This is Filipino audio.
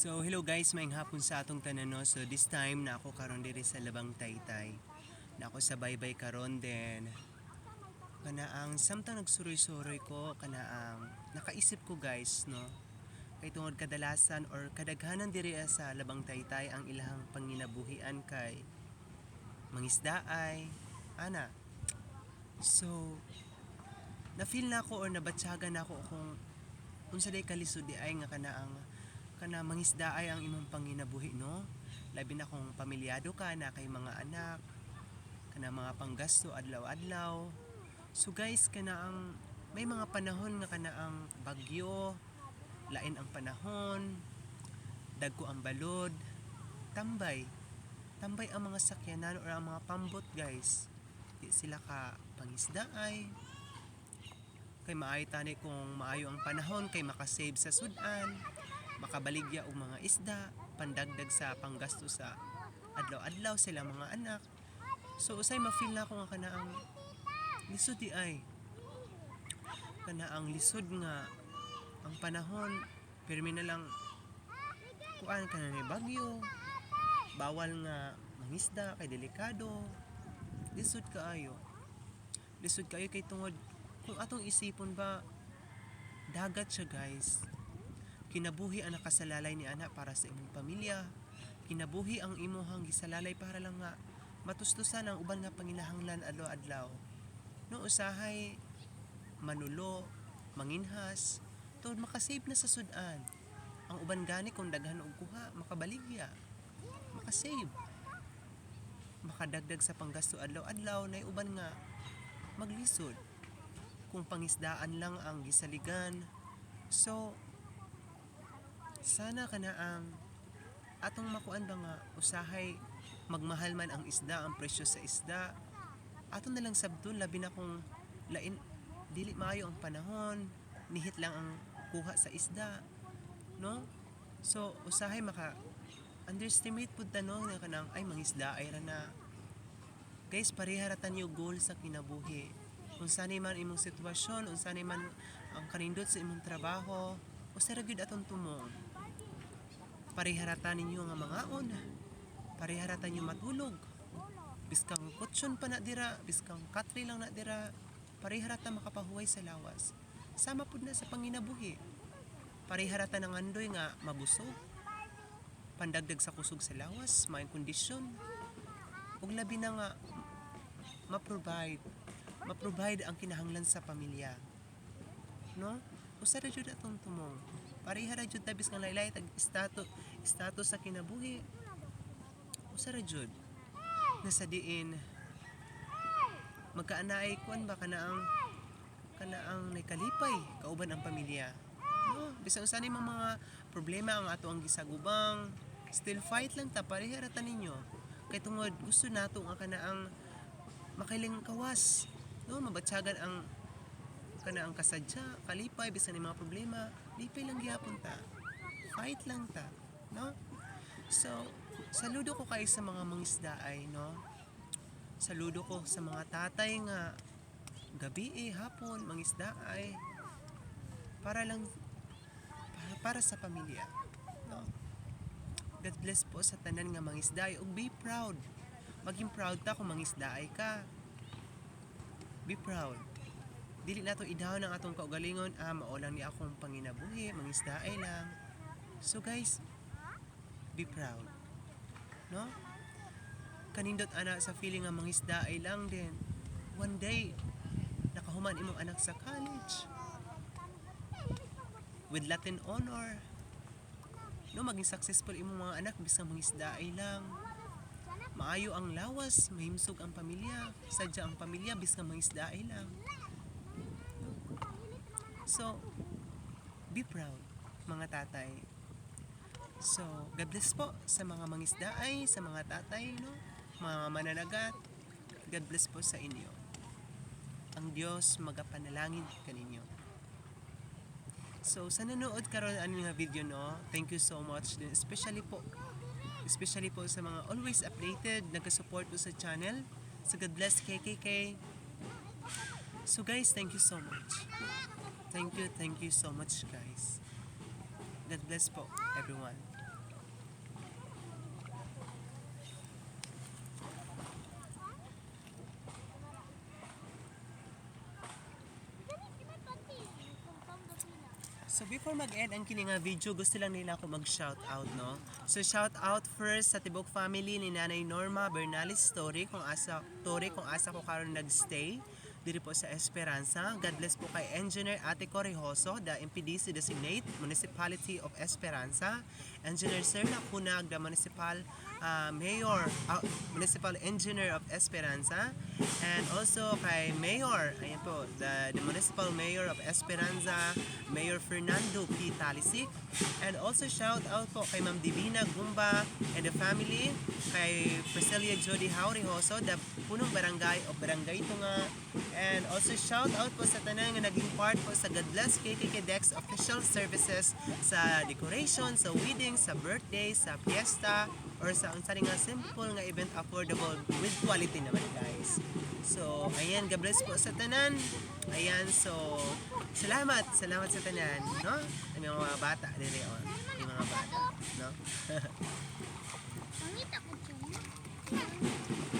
So hello guys, maayong hapon sa atong tanan no. So this time na ako karon diri sa Labang Taytay. Na ako sa baybay karon din. Kana ang samtang nagsuroy-suroy ko kana ang nakaisip ko guys no. Kay tungod kadalasan or kadaghanan diri sa Labang Taytay ang ilahang panginabuhian kay mangisdaay ana. So na-feel na ako or nabatsagan na ako kung unsa day kalisod di ay nga kana mangisda ay ang imong panginabuhi no, labi na kung pamilyado ka na kay mga anak kana mga panggasto adlaw-adlaw. So guys, kana ang may mga panahon nga kana ang bagyo, lain ang panahon, dagko ang balod, tambay ang mga sakyanan or ang mga pambot guys, di sila ka pangisda ay kay maayo tani kung maayo ang panahon kay makasave sa sudan, makabaligya og mga isda, pandagdag sa panggasto sa adlaw-adlaw sila mga anak. So usay ma-feel na ako nga kana ang lisod di ay. Kana ang lisod nga ang panahon, pirmi na lang kuan kana ni bagyo. Bawal nga mangisda kay delikado. Lisod kaayo. Lisod kaayo kay tungod kung atong isipon ba dagat siya guys. Kinabuhi ang nakasalalay ni ana para sa imong pamilya. Kinabuhi ang imuhang gisalalay para lang nga matustusan ang uban nga panginahanglan adlaw-adlaw. No usahay manulo, manginhas, tungod makasave na sa sudan. Ang uban gani kung daghan og kuha, makabaligya, makasave. Makadagdag sa panggasto adlaw-adlaw na uban nga maglisod. Kung pangisdaan lang ang gisaligan. So sana kana ang atong makuan ba nga usahay magmahal man ang isda, ang presyo sa isda. Aton na lang sabton labi na kung lain dili maayo ang panahon, nihit lang ang kuha sa isda, no? So usahay maka underestimate pud tanong na kanang ay mangisda ay ra na. Guys, pareharatan niyo goal sa kinabuhi. Kung sani man imong sitwasyon, kung sani man ang kanindot sa imong trabaho, usa ra gyud atong tumong. Pariharatan ninyo nga mangaon, pariharatan ninyo matulog, biskang kutsyon pa na dira, biskang katri lang na dira, pariharatan makapahuway sa lawas. Sama pud na sa panginabuhi. Pariharatan ang andoy nga mabusog, pandagdag sa kusog sa lawas, maayong kondisyon, ug labi na nga ma-provide ang kinahanglan sa pamilya, no? Usa ra jud atong tumong. Pareha ra jud tabis nga laylay tag status sa kinabuhi. Usa ra jud nasa diin magkaanaay kuan ba kana ang naikalipay kauban ang pamilya. No, bisan usa ni mga problema ang ato ang gisagubang, still fight lang ta, pareha ra ta ninyo. Kay tungod gusto nato nga kana ang makailing kawas, no, mabatsagan ang kana ang kasadya, kalipay bisan ni mga problema, lipay lang gyapon ta. Fight lang ta, no? So, saludo ko kay sa mga mangisdaay, no? Saludo ko sa mga tatay nga gabi hapon mangisdaay para lang para sa pamilya, no? God bless po sa tanan nga mangisdaay ug be proud. Maging proud ta kung mangisdaay ka. Be proud. Dili nato idahon ang atong kaugalingon, mao lang ni akong panginabuhi, mangisdaay lang. So guys, be proud, no? Kanindot ana sa feeling nga mangisdaay lang din. One day nakahuman imong anak sa college with Latin honor, no? Maging successful imong mga anak bisang mangisdaay lang. Maayo ang lawas, mahimsog ang pamilya, sadya ang pamilya bisang mangisdaay lang. So, be proud, mga tatay. So, God bless po sa mga mangisdaay, sa mga tatay, no? Mga mananagat. God bless po sa inyo. Ang Diyos magapanalangin kaninyo. So, sa nanood karon ani nga video, no? Thank you so much din, especially po sa mga always updated, nagka-support po sa channel. So, God bless KKK. So guys, thank you so much. Thank you so much guys. God bless po everyone. So before mag-end ang kini nga video, gusto lang nila ako mag-shout out, no? So shout out first sa tibok family ni Nanay Norma Bernales Story kung asa ko karon nagstay diri po sa Esperanza. God bless po kay Engineer Ate Correjoso, the MPDC designate Municipality of Esperanza. Engineer Sir Nakunag, the Municipal Engineer of Esperanza. And also kay Mayor, ayan po, the Municipal Mayor of Esperanza, Mayor Fernando P. Talisik. And also shout out po kay Ma'am Divina Gumba and the family, kay Priscilla Jody Haurihoso, the punong barangay of Barangay Tunga. And also shout out po sa tanan nga naging part po sa God Bless KKK Dex official services sa decoration, sa wedding, sa birthday, sa fiesta, or sa unsa nga simple nga event affordable with quality naman guys. So, ayan, God bless po sa tanan. Ayan, so, salamat sa tanan, no? Ang mga bata, dili, yung mga bata, no? Pangita ko dyan.